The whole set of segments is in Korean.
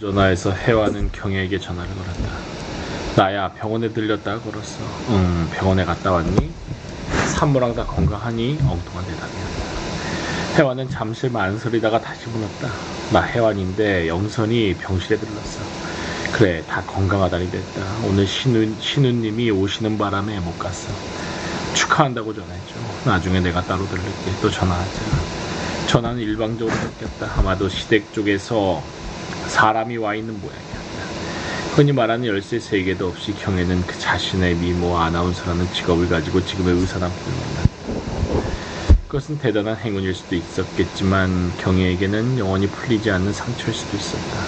전화해서 해와는 경혜에게 전화를 걸었다. 나야, 병원에 들렸다 걸었어. 응, 병원에 갔다 왔니? 산모랑 다 건강하니? 엉뚱한 대답이었다. 해와는 잠시 만설이다가 다시 물었다. 나 해완인데 영선이 병실에 들렀어. 그래, 다 건강하다니 됐다. 오늘 신우님이 오시는 바람에 못 갔어. 축하한다고 전해줘. 나중에 내가 따로 들를게. 또 전화하자. 전화는 일방적으로 끊겼다. 아마도 시댁 쪽에서 사람이 와 있는 모양이었다. 흔히 말하는 열쇠 세 개도 없이 경혜는 그 자신의 미모 아나운서라는 직업을 가지고 지금의 의사 남편을 만났다. 그것은 대단한 행운일 수도 있었겠지만 경혜에게는 영원히 풀리지 않는 상처일 수도 있었다.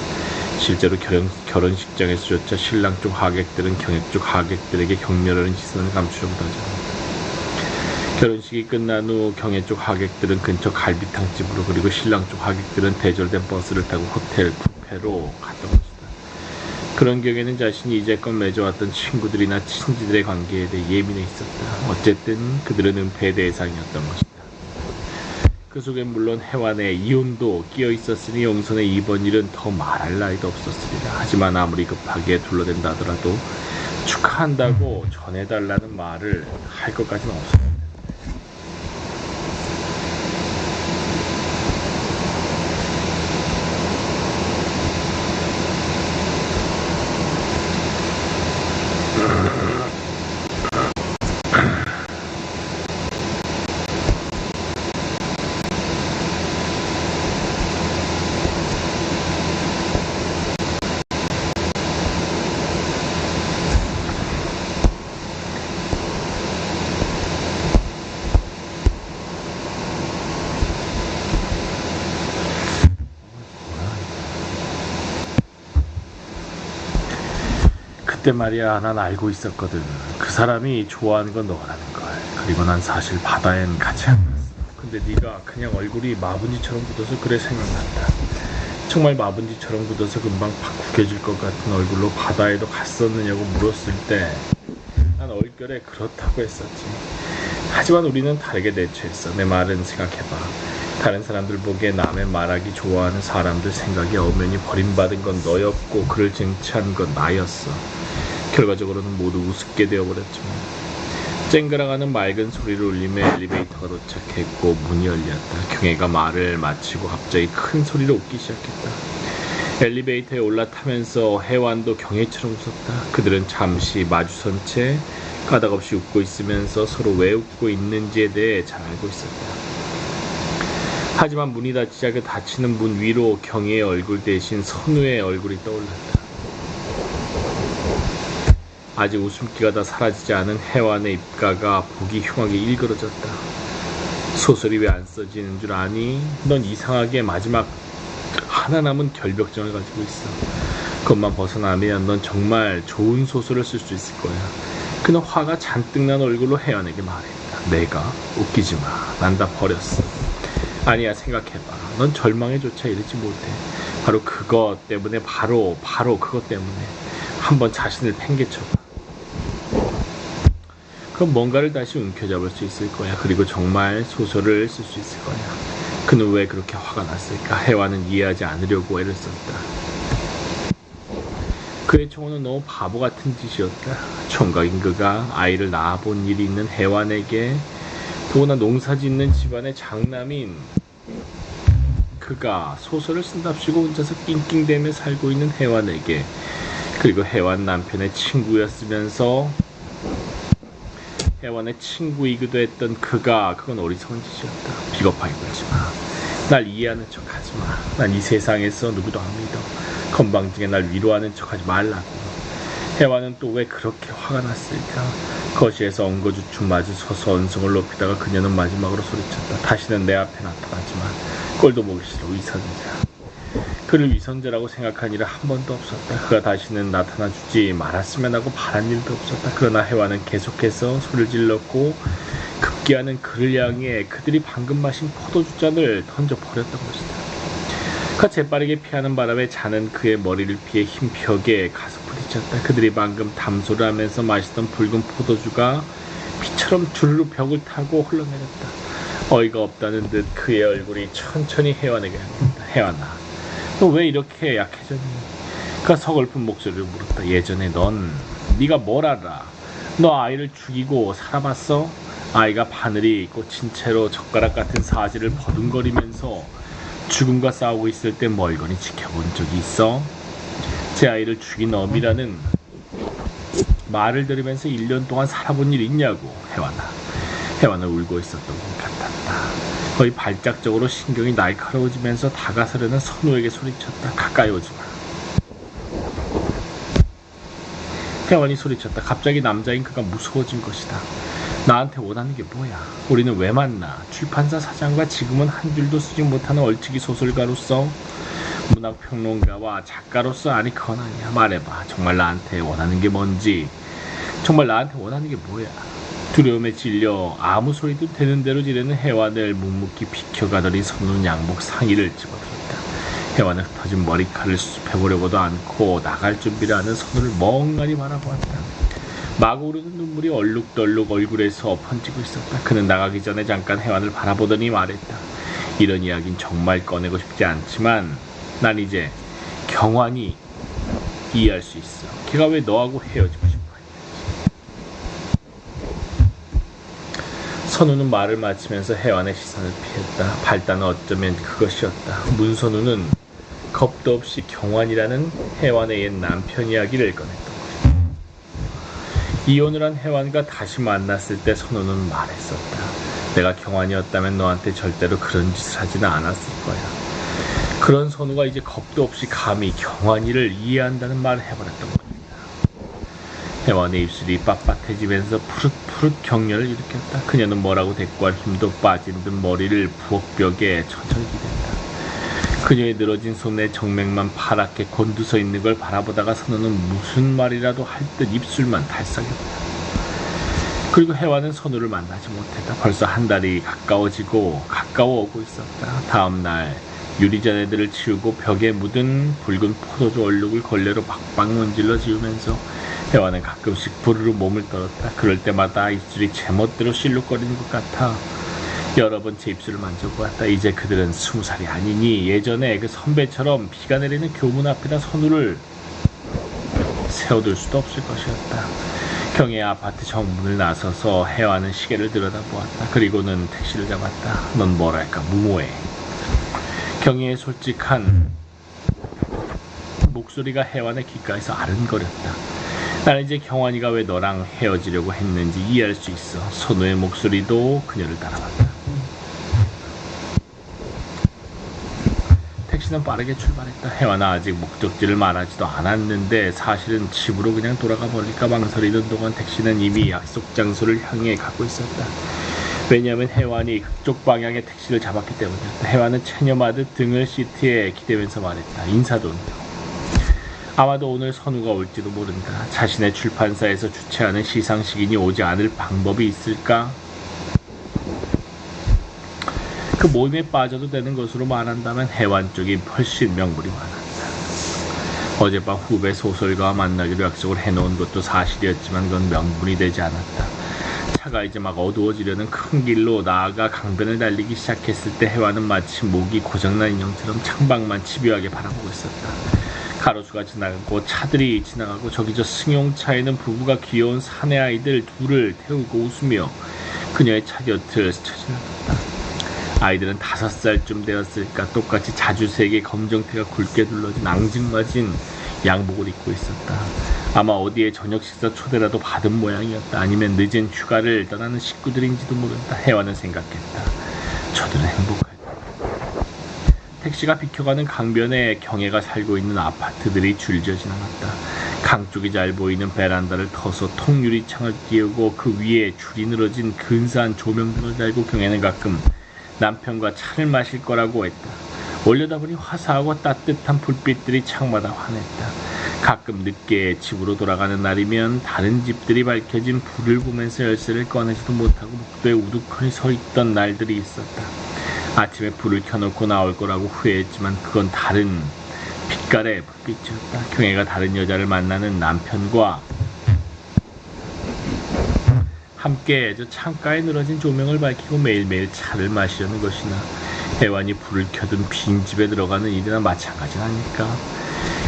실제로 결혼식장에서조차 신랑 쪽 하객들은 경혜 쪽 하객들에게 격렬한 시선을 감추려고 하지. 결혼식이 끝난 후 경혜 쪽 하객들은 근처 갈비탕집으로, 그리고 신랑 쪽 하객들은 대절된 버스를 타고 호텔 뷔페로 갔던 것이다. 그런 경우에는 자신이 이제껏 맺어왔던 친구들이나 친지들의 관계에 대해 예민해 있었다. 어쨌든 그들은 은폐의 대상이었던 것이다. 그 속엔 물론 해완의 이혼도 끼어 있었으니 영선의 이번 일은 더 말할 나위도 없었으리라. 하지만 아무리 급하게 둘러댄다 하더라도 축하한다고 전해달라는 말을 할 것까지는 없었다. 그때 말이야, 난 알고 있었거든. 그 사람이 좋아하는 건 너라는 걸. 그리고 난 사실 바다엔 같이 안 갔어. 근데 네가 그냥 얼굴이 마분지처럼 굳어서 그래 생각난다. 정말 마분지처럼 굳어서 금방 팍 구겨질 것 같은 얼굴로 바다에도 갔었느냐고 물었을 때 난 얼결에 그렇다고 했었지. 하지만 우리는 다르게 대처했어. 내 말은 생각해봐. 다른 사람들 보기에 남의 말하기 좋아하는 사람들 생각에 엄연히 버림받은 건 너였고 그를 쟁취한 건 나였어. 결과적으로는 모두 우습게 되어버렸지만. 쨍그랑하는 맑은 소리를 울리며 엘리베이터가 도착했고 문이 열렸다. 경혜가 말을 마치고 갑자기 큰 소리로 웃기 시작했다. 엘리베이터에 올라타면서 해완도 경혜처럼 웃었다. 그들은 잠시 마주선 채 까닭없이 웃고 있으면서 서로 왜 웃고 있는지에 대해 잘 알고 있었다. 하지만 문이 닫히자 그 닫히는 문 위로 경혜의 얼굴 대신 선우의 얼굴이 떠올랐다. 아직 웃음기가 다 사라지지 않은 해완의 입가가 보기 흉하게 일그러졌다. 소설이 왜 안 써지는 줄 아니? 넌 이상하게 마지막 하나 남은 결벽증을 가지고 있어. 그것만 벗어나면 넌 정말 좋은 소설을 쓸 수 있을 거야. 그는 화가 잔뜩 난 얼굴로 해완에게 말했다. 내가? 웃기지 마. 난 다 버렸어. 아니야, 생각해봐. 넌 절망에조차 이르지 못해. 바로 그것 때문에, 바로 그것 때문에 한번 자신을 팽개쳐봐. 그럼 뭔가를 다시 움켜잡을 수 있을 거야. 그리고 정말 소설을 쓸 수 있을 거야. 그는 왜 그렇게 화가 났을까? 해완은 이해하지 않으려고 애를 썼다. 그의 청혼은 너무 바보 같은 짓이었다. 총각인 그가 아이를 낳아본 일이 있는 해완에게, 더구나 농사짓는 집안의 장남인 그가 소설을 쓴답시고 혼자서 낑낑대며 살고 있는 해완에게, 그리고 해완 남편의 친구였으면서 해완의 친구이기도 했던 그건 어리석은 짓이었다. 비겁하게 굴지 마. 날 이해하는 척 하지 마. 난 이 세상에서 누구도 안 믿어. 건방지게 날 위로하는 척 하지 말라고. 해완은 또 왜 그렇게 화가 났을까? 거실에서 엉거주춤 마주 서서 언성을 높이다가 그녀는 마지막으로 소리쳤다. 다시는 내 앞에 나타나지 마. 꼴도 보기 싫어, 위선자. 그를 위선자라고 생각한 일은 한 번도 없었다. 그가 다시는 나타나주지 말았으면 하고 바란 일도 없었다. 그러나 해완은 계속해서 소리를 질렀고 급기야는 그를 향해 그들이 방금 마신 포도주 잔을 던져버렸던 것이다. 그가 재빠르게 피하는 바람에 잔은 그의 머리를 피해 흰 벽에 가서 부딪혔다. 그들이 방금 담소를 하면서 마시던 붉은 포도주가 피처럼 주르르 벽을 타고 흘러내렸다. 어이가 없다는 듯 그의 얼굴이 천천히 해완에게 향했다. 해완아, 너 왜 이렇게 약해졌니? 그가 서글픈 목소리로 물었다. 예전에 네가 뭘 알아? 너 아이를 죽이고 살아봤어? 아이가 바늘이 꽂힌 채로 젓가락 같은 사지를 버둥거리면서 죽음과 싸우고 있을 때 멀거니 지켜본 적이 있어? 제 아이를 죽인 어미라는 말을 들으면서 1년 동안 살아본 일 있냐고. 혜완은 울고 있었던 것 같았다. 거의 발작적으로 신경이 날카로워지면서 다가서려는 선우에게 소리쳤다. 가까이 오지 마. 혜완이 소리쳤다. 갑자기 남자인 그가 무서워진 것이다. 나한테 원하는 게 뭐야? 우리는 왜 만나? 출판사 사장과 지금은 한 줄도 쓰지 못하는 얼치기 소설가로서, 문학평론가와 작가로서. 아니 그건 아니야. 말해봐. 정말 나한테 원하는 게 뭔지. 정말 나한테 원하는 게 뭐야? 두려움에 질려 아무 소리도 되는 대로 지르는 혜완을 묵묵히 비켜가더니 선우는 양복 상의를 집어들었다. 혜완은 흩어진 머리칼을 수습해보려고도 않고 나갈 준비를 하는 선우를 멍하니 바라보았다. 마구 오르는 눈물이 얼룩덜룩 얼굴에서 번지고 있었다. 그는 나가기 전에 잠깐 혜완을 바라보더니 말했다. 이런 이야기는 정말 꺼내고 싶지 않지만 난 이제 경환이 이해할 수 있어. 걔가 왜 너하고 헤어지고 싶어 했는지. 선우는 말을 마치면서 혜완의 시선을 피했다. 발단은 어쩌면 그것이었다. 문선우는 겁도 없이 경환이라는 혜완의 옛 남편 이야기를 꺼냈던 것이다. 이혼을 한 혜완과 다시 만났을 때 선우는 말했었다. 내가 경환이었다면 너한테 절대로 그런 짓을 하지는 않았을 거야. 그런 선우가 이제 겁도 없이 감히 경환이를 이해한다는 말을 해버렸던 겁니다. 혜완의 입술이 빳빳해지면서 푸릇푸릇 격려를 일으켰다. 그녀는 뭐라고 대꾸할 힘도 빠진 듯 머리를 부엌벽에 천천히 기댄다. 그녀의 늘어진 손에 정맥만 파랗게 곤두서 있는 걸 바라보다가 선우는 무슨 말이라도 할 듯 입술만 달싹였다. 그리고 혜완은 선우를 만나지 못했다. 벌써 한 달이 가까워오고 있었다. 다음 날 유리잔해들을 치우고 벽에 묻은 붉은 포도주 얼룩을 걸레로 박박 문질러 지우면서 혜완은 가끔씩 부르르 몸을 떨었다. 그럴 때마다 입술이 제멋대로 실룩거리는 것 같아 여러 번 제 입술을 만져보았다. 이제 그들은 20살이 아니니 예전에 그 선배처럼 비가 내리는 교문 앞에다 선우를 세워둘 수도 없을 것이었다. 경의 아파트 정문을 나서서 혜완은 시계를 들여다보았다. 그리고는 택시를 잡았다. 넌 뭐랄까 무모해. 경의의 솔직한 목소리가 혜완의 귓가에서 아른거렸다. 나는 이제 경환이가 왜 너랑 헤어지려고 했는지 이해할 수 있어. 선우의 목소리도 그녀를 따라왔다. 택시는 빠르게 출발했다. 혜완은 아직 목적지를 말하지도 않았는데 사실은 집으로 그냥 돌아가 버릴까 망설이던 동안 택시는 이미 약속 장소를 향해 가고 있었다. 왜냐하면 혜완이 그쪽 방향의 택시를 잡았기 때문이었다. 혜완은 체념하듯 등을 시트에 기대면서 말했다. 인사돈. 아마도 오늘 선우가 올지도 모른다. 자신의 출판사에서 주최하는 시상식이니 오지 않을 방법이 있을까? 그 모임에 빠져도 되는 것으로 말한다면 혜완 쪽이 훨씬 명분이 많았다. 어젯밤 후배 소설가와 만나기로 약속을 해놓은 것도 사실이었지만 그건 명분이 되지 않았다. 차가 이제 막 어두워지려는 큰 길로 나아가 강변을 달리기 시작했을 때 혜완은 마치 목이 고장난 인형처럼 창밖만 집요하게 바라보고 있었다. 가로수가 지나가고 차들이 지나가고 저기 저 승용차에는 부부가 귀여운 사내 아이들 둘을 태우고 웃으며 그녀의 차 곁을 스쳐 지나갔다. 아이들은 5살쯤 되었을까. 똑같이 자주색의 검정태가 굵게 둘러진 앙증맞은 양복을 입고 있었다. 아마 어디에 저녁 식사 초대라도 받은 모양이었다. 아니면 늦은 휴가를 떠나는 식구들인지도 모른다. 혜완은 생각했다. 저들은 행복할까. 택시가 비켜가는 강변에 경애가 살고 있는 아파트들이 줄지어 지나갔다. 강 쪽이 잘 보이는 베란다를 터서 통유리창을 띄우고 그 위에 줄이 늘어진 근사한 조명등을 달고 경애는 가끔 남편과 차를 마실 거라고 했다. 올려다보니 화사하고 따뜻한 불빛들이 창마다 환했다. 가끔 늦게 집으로 돌아가는 날이면 다른 집들이 밝혀진 불을 보면서 열쇠를 꺼내지도 못하고 복도에 우두커니 서 있던 날들이 있었다. 아침에 불을 켜놓고 나올 거라고 후회했지만 그건 다른 빛깔의 불빛이었다. 경애가 다른 여자를 만나는 남편과 함께 저 창가에 늘어진 조명을 밝히고 매일매일 차를 마시려는 것이나 혜완이 불을 켜둔 빈집에 들어가는 일이나 마찬가지는 아닐까.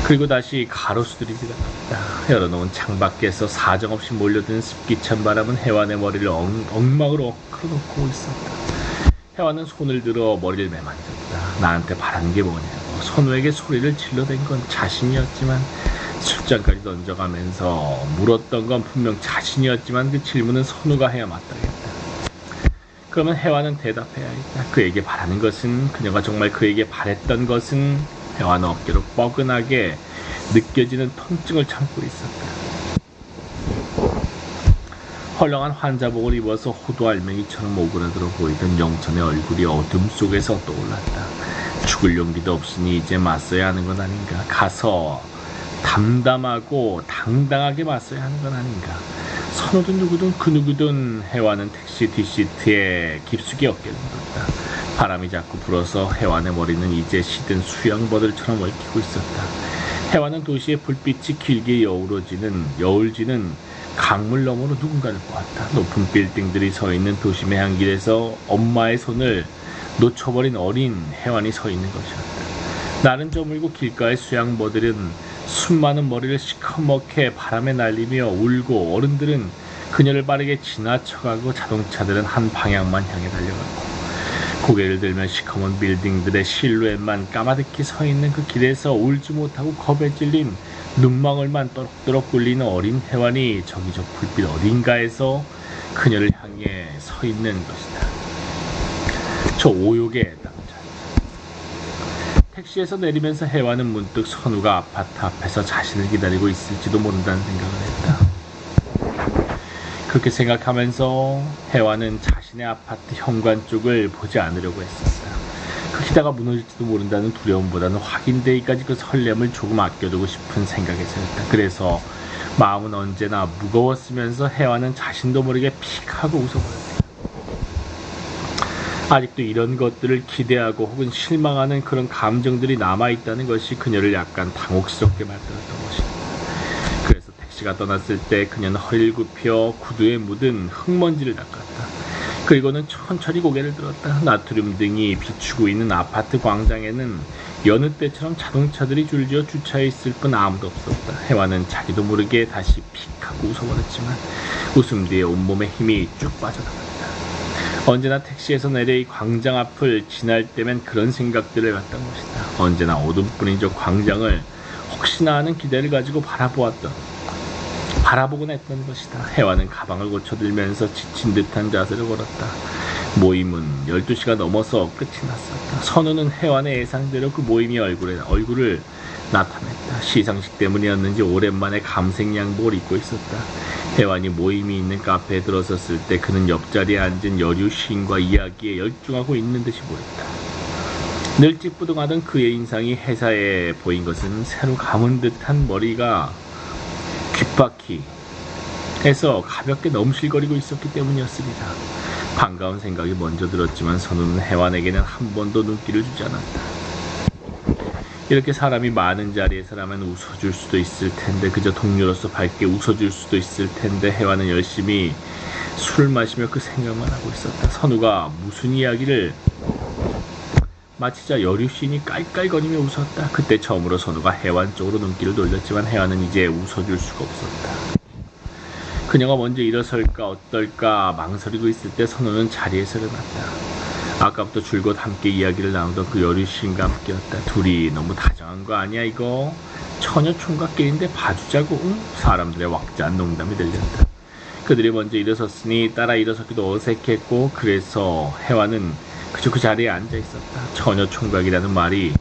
그리고 다시 가로수들이 지나갔다. 열어놓은 창밖에서 사정없이 몰려드는 습기찬 바람은 혜완의 머리를 엉망으로 엉클어놓고 있었다. 혜완은 손을 들어 머리를 매만졌다. 나한테 바라는 게 뭐냐고. 선우에게 소리를 질러댄 건 자신이었지만, 술잔까지 던져가면서 물었던 건 분명 자신이었지만 그 질문은 선우가 해야 마땅했다. 그러면 혜완은 대답해야 했다. 그에게 바라는 것은, 그녀가 정말 그에게 바랬던 것은, 혜완은 어깨로 뻐근하게 느껴지는 통증을 참고 있었다. 헐렁한 환자복을 입어서 호두알맹이처럼 오그라들어 보이던 영천의 얼굴이 어둠 속에서 떠올랐다. 죽을 용기도 없으니 이제 맞서야 하는 건 아닌가. 가서 담담하고 당당하게 맞서야 하는 건 아닌가. 선우든 누구든 그 누구든 혜완은 택시 뒷시트에 깊숙이 어깨를 묻었다. 바람이 자꾸 불어서 혜완의 머리는 이제 시든 수양버들처럼 얽히고 있었다. 혜완은 도시의 불빛이 길게 여울지는 강물 너머로 누군가를 보았다. 높은 빌딩들이 서 있는 도시 매한길에서 엄마의 손을 놓쳐버린 어린 혜완이 서 있는 것이었다. 날은 저물고 길가의 수양버들은 수많은 머리를 시커멓게 바람에 날리며 울고, 어른들은 그녀를 빠르게 지나쳐가고 자동차들은 한 방향만 향해 달려갔고, 고개를 들면 시커먼 빌딩들의 실루엣만 까마득히 서 있는 그 길에서 울지 못하고 겁에 찔린 눈망울만 또록또록 굴리는 어린 혜완이 저기 저 불빛 어딘가에서 그녀를 향해 서 있는 것이다. 저 오욕의 남자. 택시에서 내리면서 혜완은 문득 선우가 아파트 앞에서 자신을 기다리고 있을지도 모른다는 생각을 했다. 그렇게 생각하면서 혜완은 자신의 아파트 현관 쪽을 보지 않으려고 했었다. 그 기다가 무너질지도 모른다는 두려움보다는 확인되기까지 그 설렘을 조금 아껴두고 싶은 생각에서였다. 그래서 마음은 언제나 무거웠으면서 혜완은 자신도 모르게 픽 하고 웃어버렸다. 아직도 이런 것들을 기대하고 혹은 실망하는 그런 감정들이 남아있다는 것이 그녀를 약간 당혹스럽게 만들었던 것입니다. 그래서 택시가 떠났을 때 그녀는 허리를 굽혀 구두에 묻은 흙먼지를 닦았다. 그리고는 천천히 고개를 들었다. 나트륨 등이 비추고 있는 아파트 광장에는 여느 때처럼 자동차들이 줄지어 주차해 있을 뿐 아무도 없었다. 혜완은 자기도 모르게 다시 픽하고 웃어버렸지만 웃음 뒤에 온몸에 힘이 쭉 빠져나갔다. 언제나 택시에서 내려 이 광장 앞을 지날 때면 그런 생각들을 갖던 것이다. 언제나 어둠뿐인 저 광장을 혹시나 하는 기대를 가지고 바라보곤 했던 것이다. 혜완은 가방을 고쳐들면서 지친 듯한 자세를 걸었다. 모임은 12시가 넘어서 끝이 났었다. 선우는 혜완의 예상대로 그 모임이 얼굴을 나타냈다. 시상식 때문이었는지 오랜만에 감색 양복을 입고 있었다. 혜완이 모임이 있는 카페에 들어섰을 때 그는 옆자리에 앉은 여류 시인과 이야기에 열중하고 있는 듯이 보였다. 늘 찌뿌둥하던 그의 인상이 회사에 보인 것은 새로 감은 듯한 머리가 귓바퀴에서 가볍게 넘실거리고 있었기 때문이었습니다. 반가운 생각이 먼저 들었지만 선우는 혜완에게는 한 번도 눈길을 주지 않았다. 이렇게 사람이 많은 자리에서라면 웃어줄 수도 있을 텐데, 그저 동료로서 밝게 웃어줄 수도 있을 텐데, 혜완은 열심히 술을 마시며 그 생각만 하고 있었다. 선우가 무슨 이야기를 마치자 여류씬이 깔깔거리며 웃었다. 그때 처음으로 선우가 혜완 쪽으로 눈길을 돌렸지만 혜완은 이제 웃어줄 수가 없었다. 그녀가 먼저 일어설까 어떨까 망설이고 있을 때 선우는 자리에서 일어났다. 아까부터 줄곧 함께 이야기를 나누던 그 여류씬과 함께였다. 둘이 너무 다정한 거 아니야 이거? 처녀 총각끼리인데 봐주자고. 응? 사람들의 왁자한 농담이 들렸다. 그들이 먼저 일어섰으니 따라 일어서기도 어색했고, 그래서 혜완은 그저 그 자리에 앉아 있었다. 처녀 총각이라는 말이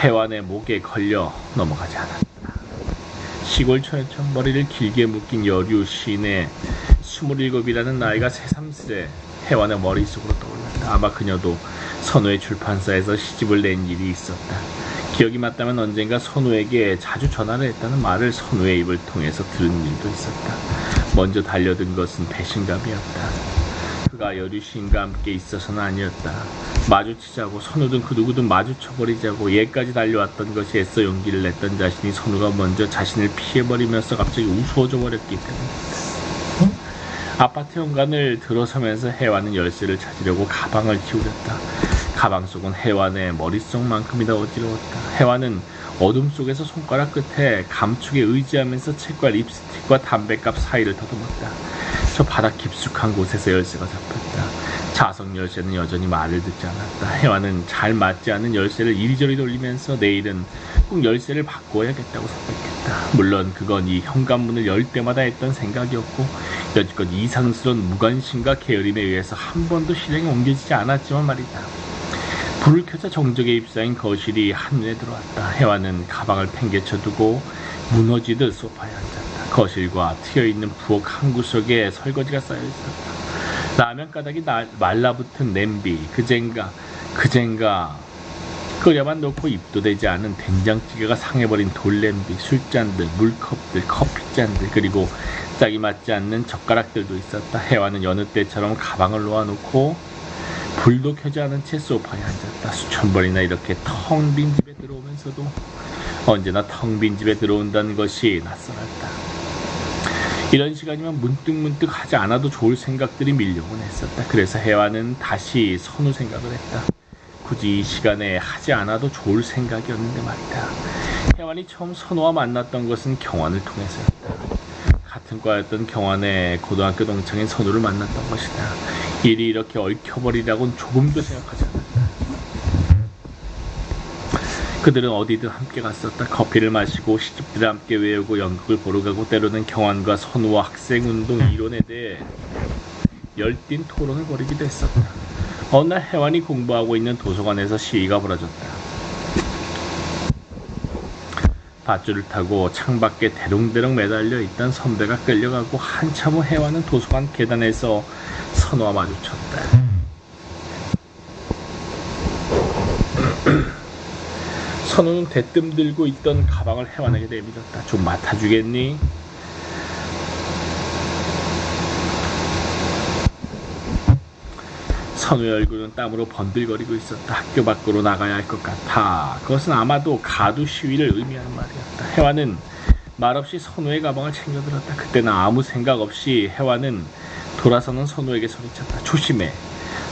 혜완의 목에 걸려 넘어가지 않았다. 시골 처녀처럼 머리를 길게 묶인 여류 시인의 27이라는 나이가 새삼스레 혜완의 머릿속으로 떠올랐다. 아마 그녀도 선우의 출판사에서 시집을 낸 일이 있었다. 기억이 맞다면 언젠가 선우에게 자주 전화를 했다는 말을 선우의 입을 통해서 들은 일도 있었다. 먼저 달려든 것은 배신감이었다. 그가 여류시인과 함께 있어서는 아니었다. 마주치자고, 선우든 그 누구든 마주쳐버리자고 얘까지 달려왔던 것이 애써 용기를 냈던 자신이 선우가 먼저 자신을 피해버리면서 갑자기 우스워져 버렸기 때문이었다. 아파트 현관을 들어서면서 혜완은 열쇠를 찾으려고 가방을 기울였다. 가방 속은 혜완의 머릿속만큼이나 어지러웠다. 혜완은 어둠 속에서 손가락 끝에 감촉에 의지하면서 책과 립스틱과 담뱃갑 사이를 더듬었다. 저 바닥 깊숙한 곳에서 열쇠가 잡혔다. 자석 열쇠는 여전히 말을 듣지 않았다. 해와는 잘 맞지 않는 열쇠를 이리저리 돌리면서 내일은 꼭 열쇠를 바꿔야겠다고 생각했다. 물론 그건 이 현관문을 열 때마다 했던 생각이었고 여지껏 이상스러운 무관심과 게으름에 의해서 한 번도 실행에 옮겨지지 않았지만 말이다. 불을 켜자 정적에 휩싸인 거실이 한눈에 들어왔다. 해와는 가방을 팽개쳐두고 무너지듯 소파에 앉았다. 거실과 트여있는 부엌 한 구석에 설거지가 쌓여있었다. 라면 가닥이 말라붙은 냄비, 그젠가 끓여만 놓고 입도 되지 않은 된장찌개가 상해버린 돌냄비, 술잔들, 물컵들, 커피잔들, 그리고 짝이 맞지 않는 젓가락들도 있었다. 해와는 여느 때처럼 가방을 놓아놓고 불도 켜지 않은 채 소파에 앉았다. 수천 번이나 이렇게 텅 빈 집에 들어오면서도 언제나 텅 빈 집에 들어온다는 것이 낯설었다. 이런 시간이면 문득문득 하지 않아도 좋을 생각들이 밀려오곤 했었다. 그래서 해와는 다시 선우 생각을 했다. 굳이 이 시간에 하지 않아도 좋을 생각이었는데 말이다. 해완이 처음 선우와 만났던 것은 경환을 통해서였다. 같은 과였던 경환의 고등학교 동창인 선우를 만났던 것이다. 일이 이렇게 얽혀버리라고는 조금도 생각하지 않았다. 그들은 어디든 함께 갔었다. 커피를 마시고 시집들을 함께 외우고 연극을 보러 가고 때로는 경환과 선우와 학생운동 이론에 대해 열띤 토론을 벌이기도 했었다. 어느 날 해완이 공부하고 있는 도서관에서 시위가 벌어졌다. 밧줄을 타고 창밖에 대롱대롱 매달려 있던 선배가 끌려가고 한참 후 해완은 도서관 계단에서 선우와 마주쳤다. 선우는 대뜸 들고 있던 가방을 해완에게 내밀었다. 좀 맡아주겠니? 선우의 얼굴은 땀으로 번들거리고 있었다. 학교 밖으로 나가야 할 것 같아. 그것은 아마도 가두 시위를 의미하는 말이었다. 해완은 말없이 선우의 가방을 챙겨들었다. 그때는 아무 생각 없이 해완은 돌아서는 선우에게 소리쳤다. 조심해.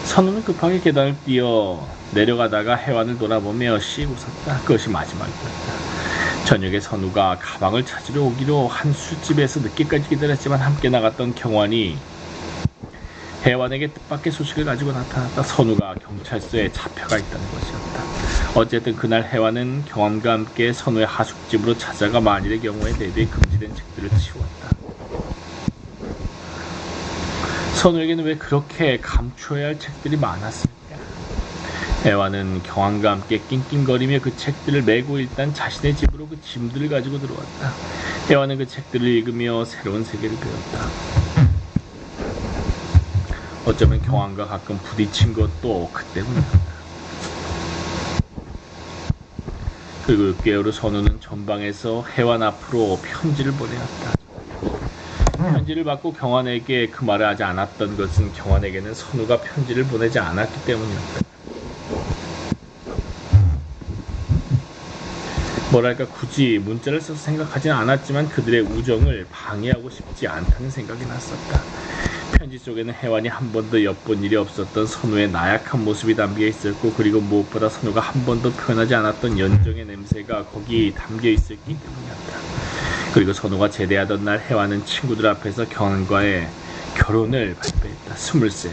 선우는 급하게 계단을 뛰어 내려가다가 해완을 돌아보며 씩 웃었다. 그것이 마지막이었다. 저녁에 선우가 가방을 찾으러 오기로 한 술집에서 늦게까지 기다렸지만 함께 나갔던 경환이 해완에게 뜻밖의 소식을 가지고 나타났다. 선우가 경찰서에 잡혀가 있다는 것이었다. 어쨌든 그날 해완은 경환과 함께 선우의 하숙집으로 찾아가 만일의 경우에 대비해 금지된 책들을 치웠다. 선우에게는 왜 그렇게 감추어야 할 책들이 많았을까? 해완은 경환과 함께 낑낑거리며 그 책들을 메고 일단 자신의 집으로 그 짐들을 가지고 들어왔다. 해완은 그 책들을 읽으며 새로운 세계를 배웠다. 어쩌면 경환과 가끔 부딪힌 것도 그 때문이었다. 그리고 6개월 후 선우는 전방에서 해완 앞으로 편지를 보내었다. 편지를 받고 경환에게 그 말을 하지 않았던 것은 경환에게는 선우가 편지를 보내지 않았기 때문이었다. 뭐랄까 굳이 문자를 써서 생각하지는 않았지만 그들의 우정을 방해하고 싶지 않다는 생각이 났었다. 편지 속에는 해완이 한 번도 엿본 일이 없었던 선우의 나약한 모습이 담겨 있었고 그리고 무엇보다 선우가 한 번도 표현하지 않았던 연정의 냄새가 거기 담겨 있었기 때문이었다. 그리고 선우가 제대하던 날 해완은 친구들 앞에서 경환과의 결혼을 발표했다. 23.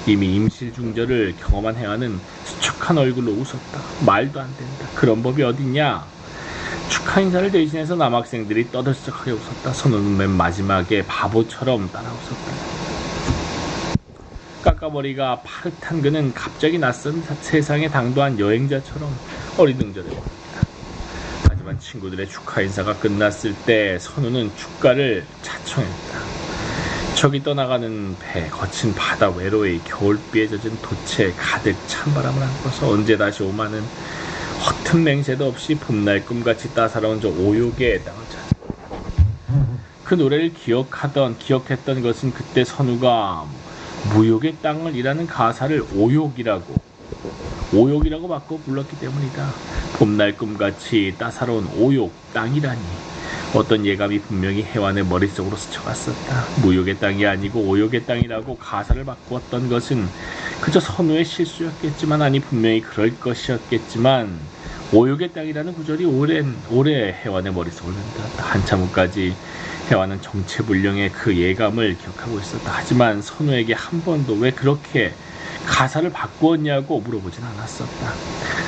이미 임실 중절을 경험한 해완은 수척한 얼굴로 웃었다. 말도 안 된다. 그런 법이 어딨냐? 축하 인사를 대신해서 남학생들이 떠들썩하게 웃었다. 선우는 맨 마지막에 바보처럼 따라 웃었다. 까까머리가 파릇한 그는 갑자기 낯선 세상에 당도한 여행자처럼 어리둥절해 보였다. 하지만 친구들의 축하 인사가 끝났을 때 선우는 축가를 자청했다. 저기 떠나가는 배, 거친 바다 외로이 겨울비에 젖은 돛에 가득 찬바람을 안고서 언제 다시 오마는 허튼 맹세도 없이 봄날 꿈같이 따사로운 저 오욕의 땅을 찾았다. 그 노래를 기억했던 것은 그때 선우가 무욕의 땅을 이라는 가사를 오욕이라고 바꿔 불렀기 때문이다. 봄날 꿈같이 따사로운 오욕 땅이라니. 어떤 예감이 분명히 해완의 머릿속으로 스쳐갔었다. 무욕의 땅이 아니고 오욕의 땅이라고 가사를 바꾸었던 것은 그저 선우의 실수였겠지만, 아니 분명히 그럴 것이었겠지만 오육의 땅이라는 구절이 오래 혜완의 머릿속을 흔들었다. 한참 후까지 혜완은 정체불명의 그 예감을 기억하고 있었다. 하지만 선우에게 한 번도 왜 그렇게 가사를 바꾸었냐고 물어보진 않았었다.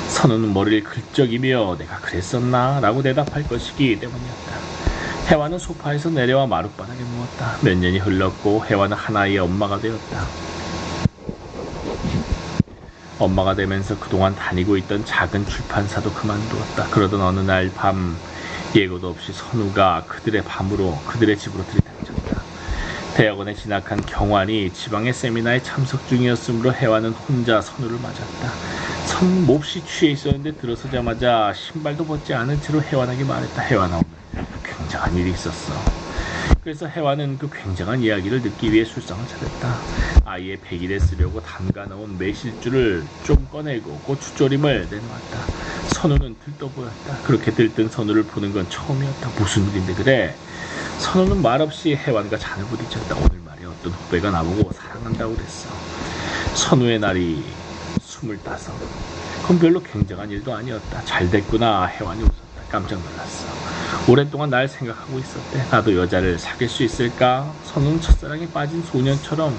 선우는 머리를 긁적이며 내가 그랬었나? 라고 대답할 것이기 때문이었다. 혜완은 소파에서 내려와 마룻바닥에 누웠다. 몇 년이 흘렀고 혜완은 하나의 엄마가 되었다. 엄마가 되면서 그동안 다니고 있던 작은 출판사도 그만두었다. 그러던 어느 날 밤 예고도 없이 선우가 그들의 집으로 들이닥쳤다. 대학원에 진학한 경환이 지방의 세미나에 참석 중이었으므로 혜완은 혼자 선우를 맞았다. 선우는 몹시 취해 있었는데 들어서자마자 신발도 벗지 않은 채로 혜완에게 말했다. 혜완아, 오늘 굉장한 일이 있었어. 그래서 혜완은 그 굉장한 이야기를 듣기 위해 술상을 차렸다. 아이의 백일에 쓰려고 담가놓은 매실주를 좀 꺼내고 고추조림을 내놓았다. 선우는 들떠보였다. 그렇게 들뜬 선우를 보는 건 처음이었다. 무슨 일인데 그래? 선우는 말없이 혜완과 잔을 부딪혔다. 오늘 말이야, 어떤 후배가 나보고 사랑한다고 그랬어. 선우의 날이 25. 그건 별로 굉장한 일도 아니었다. 잘 됐구나. 혜완이 웃었다. 깜짝 놀랐어. 오랫동안 날 생각하고 있었대. 나도 여자를 사귈 수 있을까? 선우는 첫사랑에 빠진 소년처럼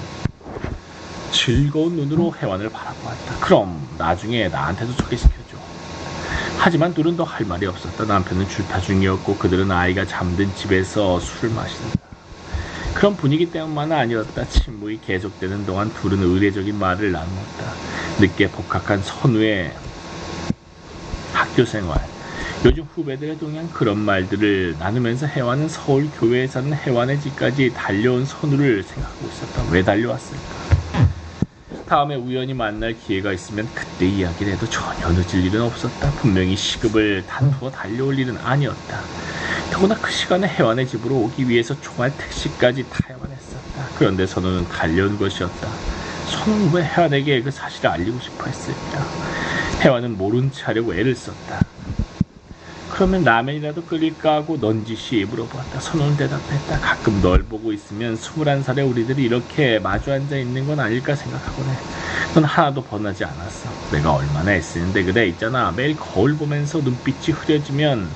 즐거운 눈으로 혜완을 바라보았다. 그럼 나중에 나한테도 소개시켜줘. 하지만 둘은 더 할 말이 없었다. 남편은 출타 중이었고 그들은 아이가 잠든 집에서 술을 마신다. 그런 분위기 때문만은 아니었다. 침묵이 계속되는 동안 둘은 의례적인 말을 나누었다. 늦게 복학한 선우의 학교생활, 요즘 후배들에 동한 그런 말들을 나누면서 혜완은 서울 교회에 사는 혜완의 집까지 달려온 선우를 생각하고 있었다. 왜 달려왔을까? 다음에 우연히 만날 기회가 있으면 그때 이야기를 해도 전혀 늦을 일은 없었다. 분명히 시급을 다투어 달려올 일은 아니었다. 더구나 그 시간에 혜완의 집으로 오기 위해서 총알 택시까지 타야만 했었다. 그런데 선우는 달려온 것이었다. 선우는 왜 혜완에게 그 사실을 알리고 싶어 했을까? 혜완은 모른 체 하려고 애를 썼다. 그러면 라면이라도 끓일까 하고 넌지시 물어보았다. 선우는 대답했다. 가끔 널 보고 있으면 21살의 우리들이 이렇게 마주 앉아 있는 건 아닐까 생각하곤 해. 넌 하나도 변하지 않았어. 내가 얼마나 애쓰는데 그래. 있잖아, 매일 거울 보면서 눈빛이 흐려지면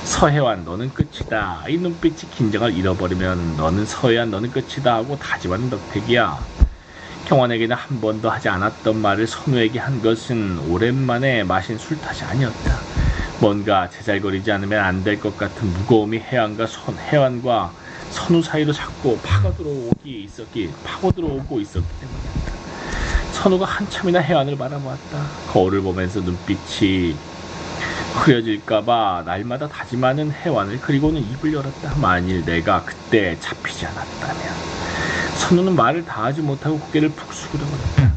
서혜완 너는 끝이다. 이 눈빛이 긴장을 잃어버리면 너는 서혜완 너는 끝이다 하고 다짐하는 덕택이야. 경환에게는 한 번도 하지 않았던 말을 선우에게 한 것은 오랜만에 마신 술 탓이 아니었다. 뭔가 제잘거리지 않으면 안 될 것 같은 무거움이 혜완과 선우 사이로 자꾸 파고들어오고 있었기 때문이었다. 선우가 한참이나 혜완을 바라보았다. 거울을 보면서 눈빛이 흐려질까봐 날마다 다짐하는 혜완을. 그리고는 입을 열었다. 만일 내가 그때 잡히지 않았다면. 선우는 말을 다 하지 못하고 고개를 푹 숙여버렸다.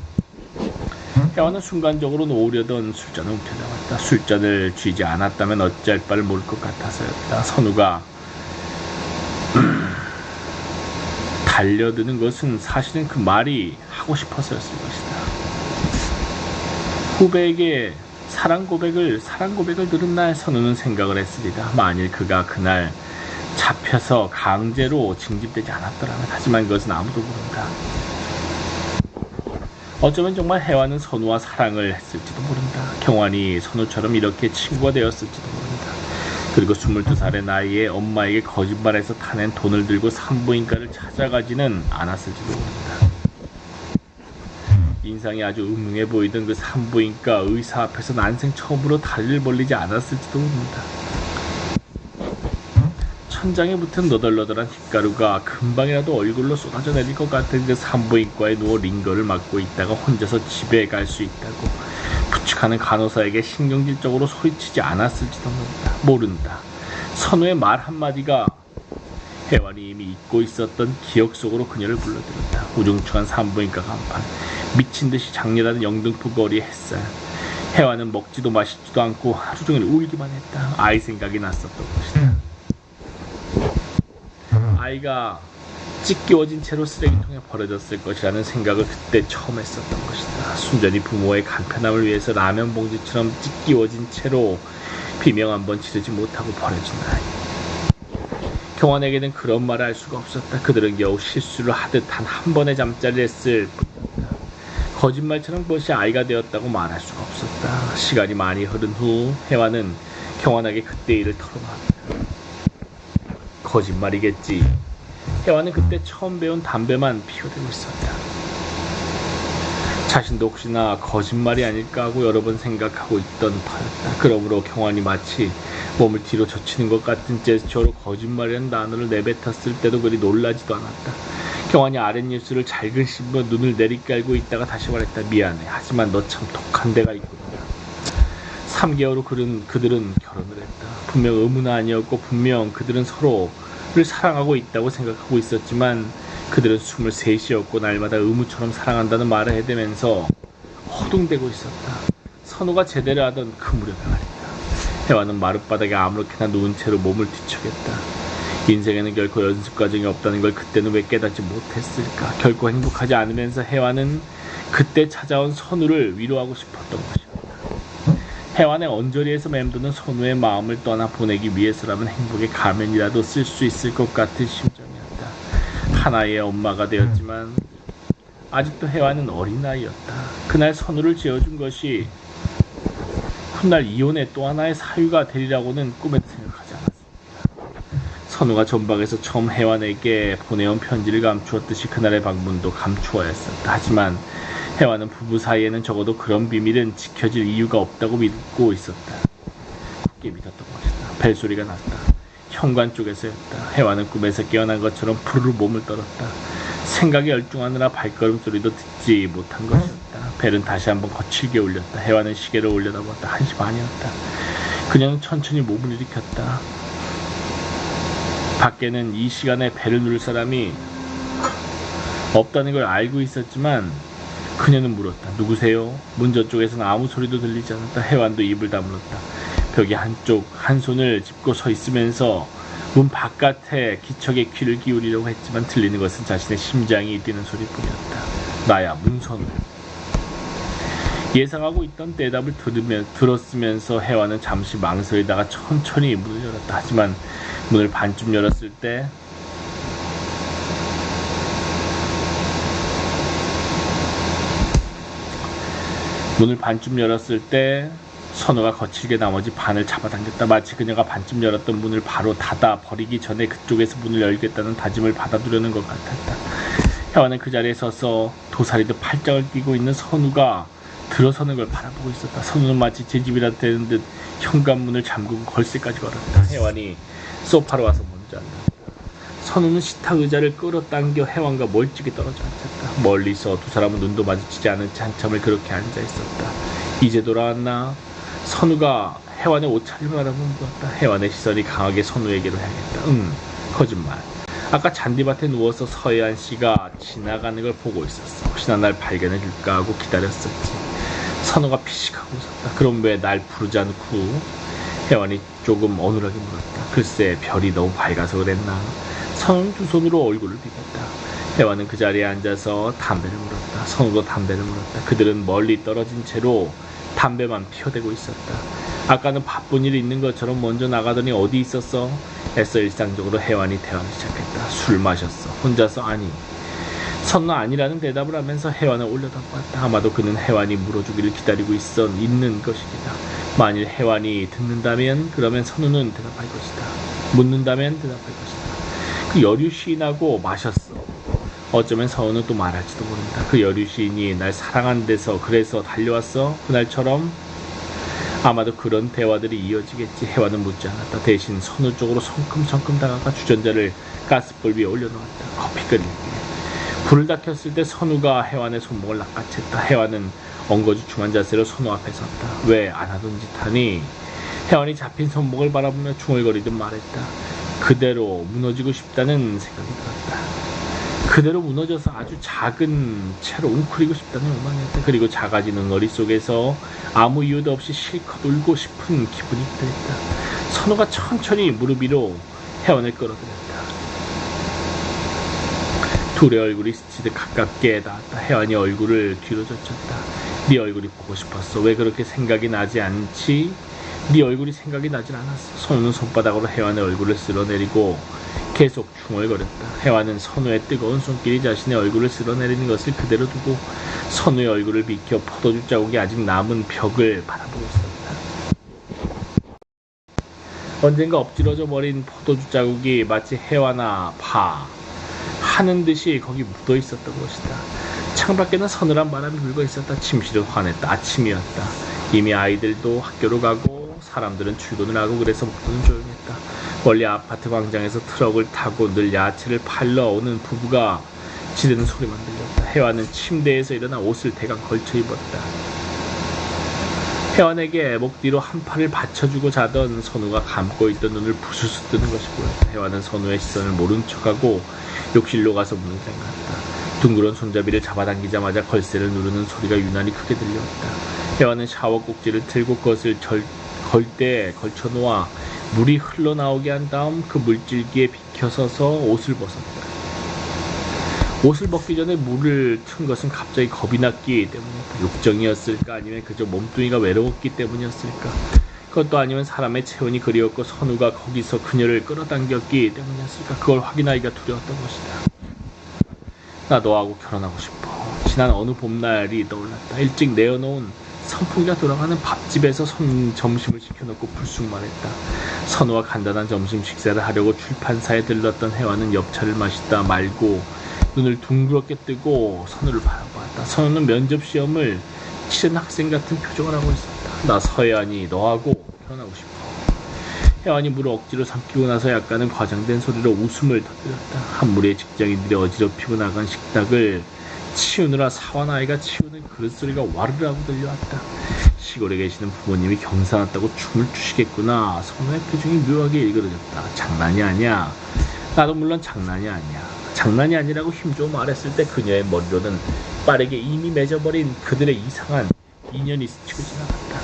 혜완은 순간적으로 놓으려던 술잔을 움켜잡았다. 술잔을 쥐지 않았다면 어찌할 바를 모를 것 같아서였다. 선우가 달려드는 것은 사실은 그 말이 하고 싶어서였을 것이다. 후배에게 사랑 고백을 들은 날 선우는 생각을 했으리다. 만일 그가 그날 잡혀서 강제로 징집되지 않았더라면. 하지만 그것은 아무도 모른다. 어쩌면 정말 혜완은 선우와 사랑을 했을지도 모른다. 경환이 선우처럼 이렇게 친구가 되었을지도 모른다. 그리고 22살의 나이에 엄마에게 거짓말해서 타낸 돈을 들고 산부인과를 찾아가지는 않았을지도 모른다. 인상이 아주 음흉해 보이던 그 산부인과 의사 앞에서 난생 처음으로 다리를 벌리지 않았을지도 모른다. 천장에 붙은 너덜너덜한 흰가루가 금방이라도 얼굴로 쏟아져 내릴 것 같은 그 산부인과에 누워 링거를 맞고 있다가 혼자서 집에 갈 수 있다고 부축하는 간호사에게 신경질적으로 소리치지 않았을지도 모른다. 선우의 말 한마디가 혜완이 이미 잊고 있었던 기억 속으로 그녀를 불러들였다. 우중충한 산부인과 간판, 미친듯이 장렬하는 영등포 거리의 햇살. 혜완은 먹지도 마시지도 않고 하루 종일 울기만 했다. 아이 생각이 났었던 것이다. 아이가 찢기워진 채로 쓰레기통에 버려졌을 것이라는 생각을 그때 처음 했었던 것이다. 순전히 부모의 간편함을 위해서 라면 봉지처럼 찢기워진 채로 비명 한번 지르지 못하고 버려진 아이. 경환에게는 그런 말을 할 수가 없었다. 그들은 겨우 실수를 하듯 단 한 번의 잠자리를 했을 뿐이었다. 거짓말처럼 그것이 아이가 되었다고 말할 수가 없었다. 시간이 많이 흐른 후 혜화는 경환에게 그때 일을 털어놓았다. 거짓말이겠지. 혜화는 그때 처음 배운 담배만 피워대고 있었다. 자신도 혹시나 거짓말이 아닐까 하고 여러 번 생각하고 있던 터였다. 그러므로 경환이 마치 몸을 뒤로 젖히는 것 같은 제스처로 거짓말이라는 단어를 내뱉었을 때도 그리 놀라지도 않았다. 경환이 아랫입술을 잘근 씹으며 눈을 내리깔고 있다가 다시 말했다. 미안해. 하지만 너 참 독한 데가 있구나. 3개월 후 그들은 결혼을 했다. 분명 의무는 아니었고 분명 그들은 서로를 사랑하고 있다고 생각하고 있었지만 그들은 23이었고 날마다 의무처럼 사랑한다는 말을 해대면서 허둥대고 있었다. 선우가 제대로 하던 그 무렵에 말이다. 혜화는 마룻바닥에 아무렇게나 누운 채로 몸을 뒤척였다. 인생에는 결코 연습 과정이 없다는 걸 그때는 왜 깨닫지 못했을까. 결코 행복하지 않으면서 혜화는 그때 찾아온 선우를 위로하고 싶었던 것이었다. 혜완의 언저리에서 맴도는 선우의 마음을 떠나보내기 위해서라면 행복의 가면이라도 쓸 수 있을 것 같은 심정이었다. 하나의 엄마가 되었지만 아직도 혜완은 어린아이였다. 그날 선우를 지어준 것이 훗날 이혼의 또 하나의 사유가 되리라고는 꿈에도 생각하지 않았습니다. 선우가 전방에서 처음 혜완에게 보내온 편지를 감추었듯이 그날의 방문도 감추어야 했었다. 하지만 혜완은 부부 사이에는 적어도 그런 비밀은 지켜질 이유가 없다고 믿고 있었다. 굳게 믿었던 것이다. 벨소리가 났다. 현관 쪽에서였다. 혜완은 꿈에서 깨어난 것처럼 푸르르 몸을 떨었다. 생각에 열중하느라 발걸음 소리도 듣지 못한 것이었다. 벨은 다시 한번 거칠게 울렸다. 혜완은 시계를 올려다보았다. 1시 반이었다. 그녀는 천천히 몸을 일으켰다. 밖에는 이 시간에 벨을 누를 사람이 없다는 걸 알고 있었지만 그녀는 물었다. 누구세요? 문 저쪽에서는 아무 소리도 들리지 않았다. 혜완도 입을 다물었다. 벽에 한 손을 짚고 서 있으면서 문 바깥에 기척에 귀를 기울이려고 했지만 들리는 것은 자신의 심장이 뛰는 소리뿐이었다. 나야, 문선우. 예상하고 있던 대답을 들었으면서 혜완은 잠시 망설이다가 천천히 문을 열었다. 하지만 문을 반쯤 열었을 때 선우가 거칠게 나머지 반을 잡아당겼다. 마치 그녀가 반쯤 열었던 문을 바로 닫아 버리기 전에 그쪽에서 문을 열겠다는 다짐을 받아두려는 것 같았다. 혜완은 그 자리에 서서 도사리듯 팔짱을 끼고 있는 선우가 들어서는 걸 바라보고 있었다. 선우는 마치 제 집이라 되는 듯 현관문을 잠그고 걸쇠까지 걸었다. 혜완이 소파로 와서 먼저 앉았다. 선우는 식탁 의자를 끌어당겨 혜완과 멀찍이 떨어져 앉았다. 멀리서 두 사람은 눈도 마주치지 않은 채 한참을 그렇게 앉아있었다. 이제 돌아왔나? 선우가 혜완의 옷차림을 바라보며 물었다. 혜완의 시선이 강하게 선우에게로 향했다. 거짓말. 아까 잔디밭에 누워서 서예한 씨가 지나가는 걸 보고 있었어. 혹시나 날 발견해 줄까 하고 기다렸었지. 선우가 피식하고 웃었다. 그럼 왜 날 부르지 않고? 혜완이 조금 어눌하게 물었다. 글쎄, 별이 너무 밝아서 그랬나? 선우는 두 손으로 얼굴을 비볐다. 혜완은 그 자리에 앉아서 담배를 물었다. 선우도 담배를 물었다. 그들은 멀리 떨어진 채로 담배만 피워대고 있었다. 아까는 바쁜 일이 있는 것처럼 먼저 나가더니 어디 있었어? 애써 일상적으로 혜완이 대화를 시작했다. 술 마셨어. 혼자서? 아니. 선우는 아니라는 대답을 하면서 혜완을 올려다보았다. 아마도 그는 혜완이 물어주기를 기다리고 있는 것이기다. 만일 혜완이 듣는다면 그러면 선우는 대답할 것이다. 묻는다면 대답할 것이다. 그 여류 시인하고 마셨어. 어쩌면 선우는 또 말할지도 모른다. 그 여류 시인이 날 사랑한 데서 그래서 달려왔어? 그날처럼? 아마도 그런 대화들이 이어지겠지. 혜완은 묻지 않았다. 대신 선우 쪽으로 성큼성큼 다가가 주전자를 가스불 위에 올려놓았다. 커피 끓일게. 불을 다 켰을 때 선우가 혜완의 손목을 낚아챘다. 혜완은 엉거주춤한 자세로 선우 앞에 섰다. 왜 안 하던 짓 하니? 혜완이 잡힌 손목을 바라보며 중얼거리듯 말했다. 그대로 무너지고 싶다는 생각이 들었다. 그대로 무너져서 아주 작은 채로 웅크리고 싶다는 욕망이었다. 그리고 작아지는 머릿속에서 아무 이유도 없이 실컷 울고 싶은 기분이 들었다. 선우가 천천히 무릎 위로 혜완을 끌어들였다. 둘의 얼굴이 스치듯 가깝게 닿았다. 혜완이 얼굴을 뒤로 젖혔다. 네 얼굴이 보고 싶었어. 왜 그렇게 생각이 나지 않지? 네 얼굴이 생각이 나질 않았어. 선우는 손바닥으로 혜완의 얼굴을 쓸어내리고 계속 중얼거렸다. 혜화는 선우의 뜨거운 손길이 자신의 얼굴을 쓸어내리는 것을 그대로 두고 선우의 얼굴을 비켜 포도주 자국이 아직 남은 벽을 바라보고 있었다. 언젠가 엎질러져 버린 포도주 자국이 마치 해와나 하는 듯이 거기 묻어 있었던 것이다. 창밖에는 서늘한 바람이 불고 있었다. 침실은 환했다. 아침이었다. 이미 아이들도 학교로 가고 사람들은 출근을 하고 그래서 목도는 조용했다. 멀리 아파트 광장에서 트럭을 타고 늘 야채를 팔러 오는 부부가 지르는 소리만 들렸다. 혜화는 침대에서 일어나 옷을 대강 걸쳐 입었다. 혜완에게 목 뒤로 한 팔을 받쳐주고 자던 선우가 감고 있던 눈을 부스스 뜨는 것이 보였다. 혜완은 선우의 시선을 모른 척하고 욕실로 가서 문을 잠갔다. 둥그런 손잡이를 잡아당기자마자 걸쇠를 누르는 소리가 유난히 크게 들려왔다. 혜완은 샤워 꼭지를 틀고 그것을 걸 때 걸쳐놓아 물이 흘러나오게 한 다음 그 물줄기에 비켜서서 옷을 벗었다. 옷을 벗기 전에 물을 튼 것은 갑자기 겁이 났기 때문이었다. 욕정이었을까 아니면 그저 몸뚱이가 외로웠기 때문이었을까. 그것도 아니면 사람의 체온이 그리웠고 선우가 거기서 그녀를 끌어당겼기 때문이었을까. 그걸 확인하기가 두려웠던 것이다. 나 너하고 결혼하고 싶어. 지난 어느 봄날이 떠올랐다. 일찍 내어놓은 선풍기가 돌아가는 밥집에서 점심을 시켜놓고 불쑥 말했다. 선우와 간단한 점심 식사를 하려고 출판사에 들렀던 혜화는 엽차를 마시다 말고 눈을 둥그렇게 뜨고 선우를 바라보았다. 선우는 면접시험을 치른 학생 같은 표정을 하고 있었다. 나 서혜안이 너하고 결혼하고 싶어. 혜안이 물을 억지로 삼키고 나서 약간은 과장된 소리로 웃음을 터뜨렸다. 한 무리의 직장인들이 어지럽히고 나간 식탁을 치우느라 사원 아이가 치우는 그릇 소리가 와르르 하고 들려왔다. 시골에 계시는 부모님이 경사났다고 춤을 추시겠구나. 선우의 표정이 묘하게 일그러졌다. 장난이 아니야. 나도 물론 장난이 아니야. 장난이 아니라고 힘주어 말했을 때 그녀의 머리로는 빠르게 이미 맺어버린 그들의 이상한 인연이 스치고 지나갔다.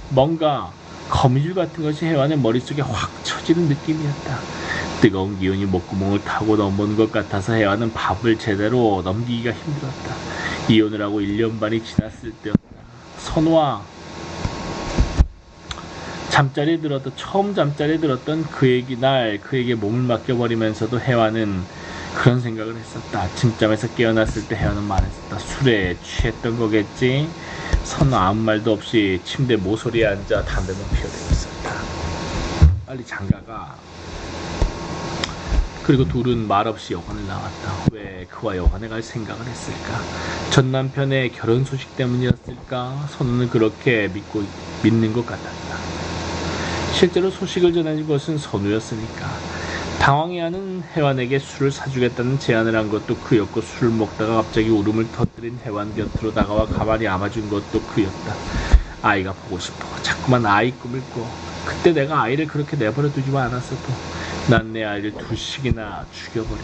뭔가 거미줄 같은 것이 혜완의 머릿속에 확 쳐지는 느낌이었다. 뜨거운 기운이 목구멍을 타고 넘어오는 것 같아서 혜완은 밥을 제대로 넘기기가 힘들었다. 이혼을 하고 1년 반이 지났을 때였다. 선우와 처음 잠자리에 들었던 그에게 몸을 맡겨버리면서도 혜완은 그런 생각을 했었다. 아침잠에서 깨어났을 때 혜완은 말했었다. 술에 취했던 거겠지. 선우 아무 말도 없이 침대 모서리에 앉아 담배만 피워대고 있었다. 빨리 장가가. 그리고 둘은 말없이 여관을 나왔다. 왜 그와 여관에 갈 생각을 했을까? 전 남편의 결혼 소식 때문이었을까? 선우는 그렇게 믿는 것 같았다. 실제로 소식을 전해준 것은 선우였으니까. 당황해하는 혜완에게 술을 사주겠다는 제안을 한 것도 그였고, 술을 먹다가 갑자기 울음을 터뜨린 혜완 곁으로 다가와 가만히 안아준 것도 그였다. 아이가 보고 싶어. 자꾸만 아이 꿈을 꿔. 그때 내가 아이를 그렇게 내버려 두지만 않았어도 난 내 아이를 2씩이나 죽여버린.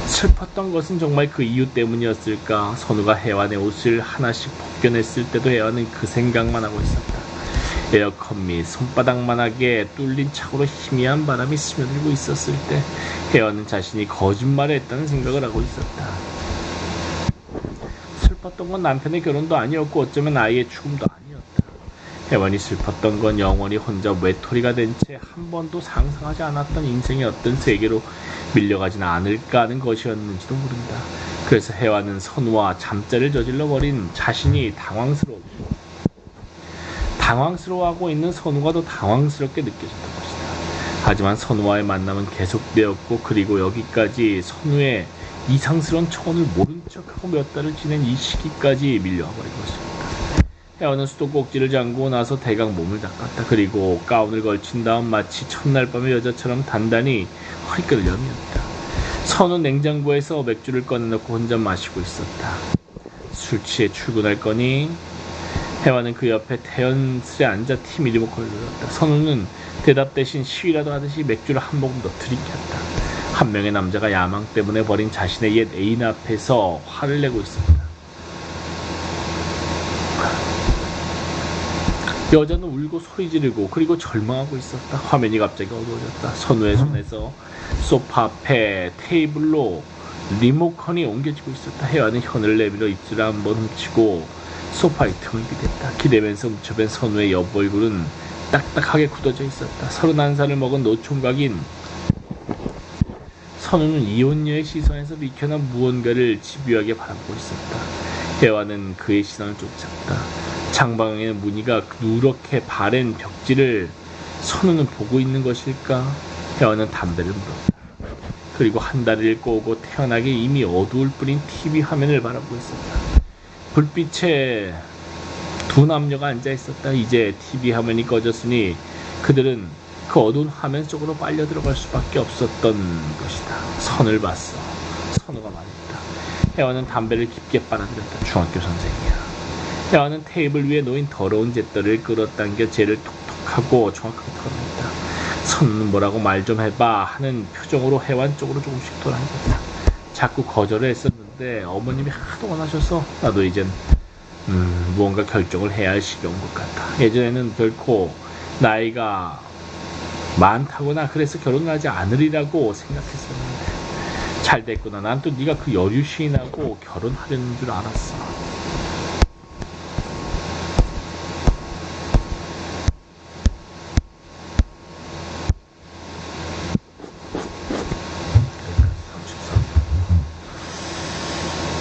슬펐던 것은 정말 그 이유 때문이었을까? 선우가 혜완의 옷을 하나씩 벗겨냈을 때도 혜완은 그 생각만 하고 있었다. 에어컨 및 손바닥만하게 뚫린 창으로 희미한 바람이 스며들고 있었을 때 혜완은 자신이 거짓말을 했다는 생각을 하고 있었다. 슬펐던 건 남편의 결혼도 아니었고 어쩌면 아이의 죽음도 아니었다. 혜완이 슬펐던 건 영원히 혼자 외톨이가 된 채 한 번도 상상하지 않았던 인생의 어떤 세계로 밀려가지는 않을까 하는 것이었는지도 모른다. 그래서 혜완은 선우와 잠자리를 저질러버린 자신이 당황스러워하고 있는 선우가 더 당황스럽게 느껴졌던 것이다. 하지만 선우와의 만남은 계속되었고, 그리고 여기까지 선우의 이상스러운 초원을 모른 척하고 몇 달을 지낸 이 시기까지 밀려와 버린 것이었다. 혜완은 수도꼭지를 잠그고 나서 대강 몸을 닦았다. 그리고 가운을 걸친 다음 마치 첫날 밤의 여자처럼 단단히 허리끈을 여미었다. 선우 냉장고에서 맥주를 꺼내놓고 혼자 마시고 있었다. 술 취해 출근할 거니? 혜완은 그 옆에 태연스레 앉아 TV 리모컨을 눌렀다. 선우는 대답 대신 시위라도 하듯이 맥주를 한 모금 더 들이켰다. 한 명의 남자가 야망 때문에 버린 자신의 옛 애인 앞에서 화를 내고 있었다. 여자는 울고 소리 지르고 그리고 절망하고 있었다. 화면이 갑자기 어두워졌다. 선우의 손에서 소파 앞에 테이블로 리모컨이 옮겨지고 있었다. 혜완은 혀를 내밀어 입술을 한번 훔치고 소파에 등을 기댔다. 기대면서 훔쳐뵌 선우의 옆 얼굴은 딱딱하게 굳어져 있었다. 31살을 먹은 노총각인 선우는 이혼녀의 시선에서 비켜난 무언가를 집요하게 바라보고 있었다. 혜화는 그의 시선을 쫓았다. 장방에는 무늬가 누렇게 바랜 벽지를 선우는 보고 있는 것일까? 혜화는 담배를 물었다. 그리고 한 다리를 꼬고 태연하게 이미 어두울 뿐인 TV 화면을 바라보고 있었다. 불빛에 두 남녀가 앉아 있었다. 이제 TV 화면이 꺼졌으니 그들은 그 어두운 화면 속으로 빨려 들어갈 수밖에 없었던 것이다. 선을 봤어. 선우가 말했다. 혜화는 담배를 깊게 빨아들였다. 중학교 선생이야. 혜화는 테이블 위에 놓인 더러운 잿더리를 끌어당겨 쟤를 톡톡하고 정확하게 털어냈다. 선우는 뭐라고 말 좀 해봐 하는 표정으로 혜완 쪽으로 조금씩 돌아앉았다. 자꾸 거절을 했었는데 어머님이 하도 원하셔서 나도 이젠 무언가 결정을 해야 할 시기가 온 것 같아. 예전에는 결코 나이가 많다거나 그래서 결혼하지 않으리라고 생각했었는데 잘 됐구나. 난 또 네가 그 여류 시인하고 결혼하려는 줄 알았어.